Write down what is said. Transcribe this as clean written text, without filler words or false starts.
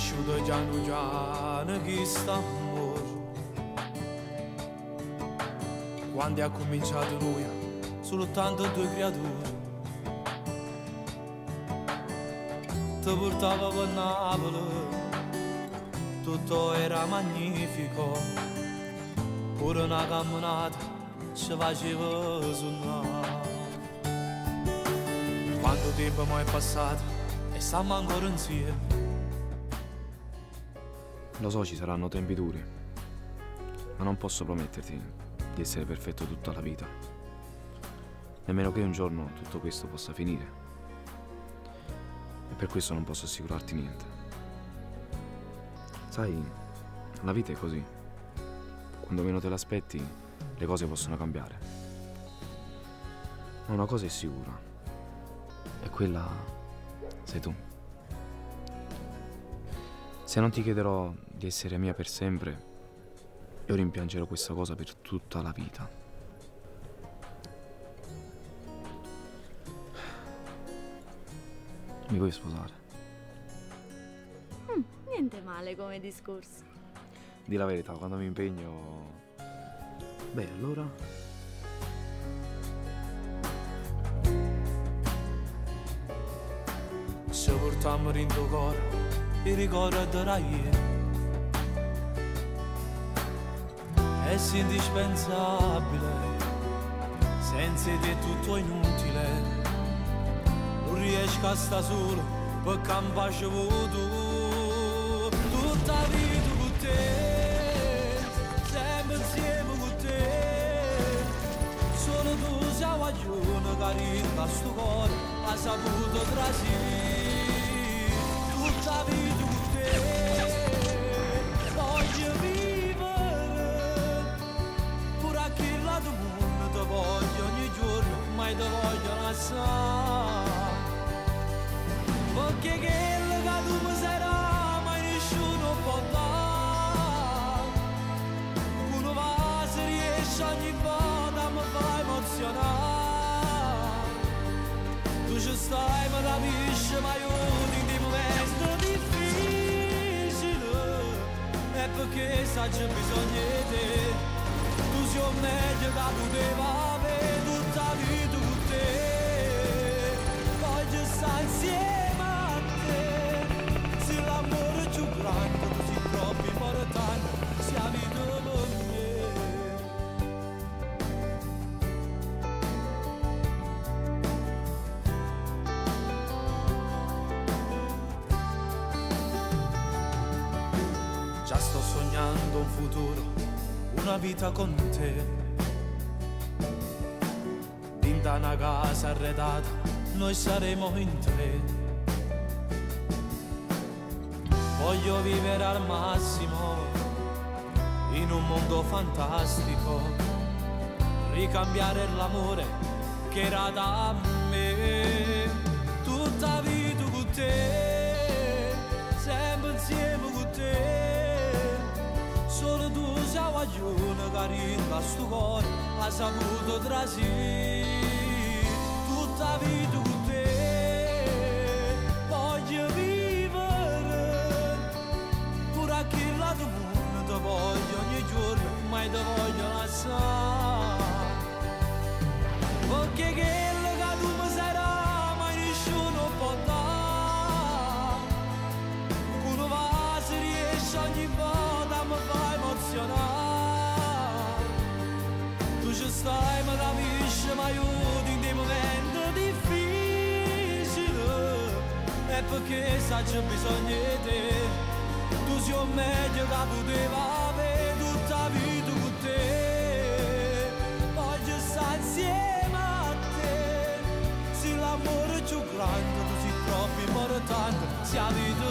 cresciuto piano piano chi sta amore. Quando ha cominciato lui, soltanto due creature. Ti portava per Napoli, tutto era magnifico. Pure una camminata ci faceva suonare. Quanto tempo mo è passato e stiamo ancora insieme. Lo so, ci saranno tempi duri, ma non posso prometterti di essere perfetto tutta la vita. Nemmeno che un giorno tutto questo possa finire. E per questo non posso assicurarti niente. Sai, la vita è così. Quando meno te l'aspetti, le cose possono cambiare. Ma una cosa è sicura, e quella sei tu. Se non ti chiederò di essere mia per sempre, io rimpiangerò questa cosa per tutta la vita. Mi vuoi sposare? Niente male come discorso. Di la verità, quando mi impegno... Beh, allora... Se portiamo in tuo cuore i ricordi da ieri. È indispensabile, senza di tutto è inutile. Non riesco a stare solo perché mi facevo tu. Tutta la vita con te, sempre insieme con te. Solo tu sei la ragione che a sto cuore ha saputo trasire. Tutta la vita con te, voglio vivere. Pure a chi là del mondo ti voglio ogni giorno, mai ti voglio lasciare. Perché quello che tu mi sarai mai nessuno può dare. Uno va se riesce ogni volta mi fa emozionare. Tu ci stai, mi capisci, ma io in momenti difficili. E perché sai c'è bisogno di te. Tu sei meglio che poteva avere tutta la vita con te. Voglio stare insieme a te. Se l'amore è più grande, tu sei troppo importante. Se la vita per me. Già sto sognando un futuro, una vita con te. Dinta una casa arredata, noi saremo in tre. Voglio vivere al massimo, in un mondo fantastico. Ricambiare l'amore che era da me. Tutta la vita con te, sempre insieme con te. Solo tu sei la ragione che arriva a sto cuore ha saputo trasire. Tutta la vita con te, voglio vivere. Pure a chi là del mondo ti voglio ogni giorno, mai ti voglio lasciare. Perché quello che tu mi sarai mai nessuno può dare. Uno va se riesce ogni volta mi fa emozionare. Tu ci stai, mi capisci, mi aiuti in dei momenti difficili. E perché sai c'è bisogno di te. Tu sei meglio che poteva avere tutta la vita con te. Voglio stare insieme a te. Se l'amore è più grande, tu sei troppo importante. Se la vita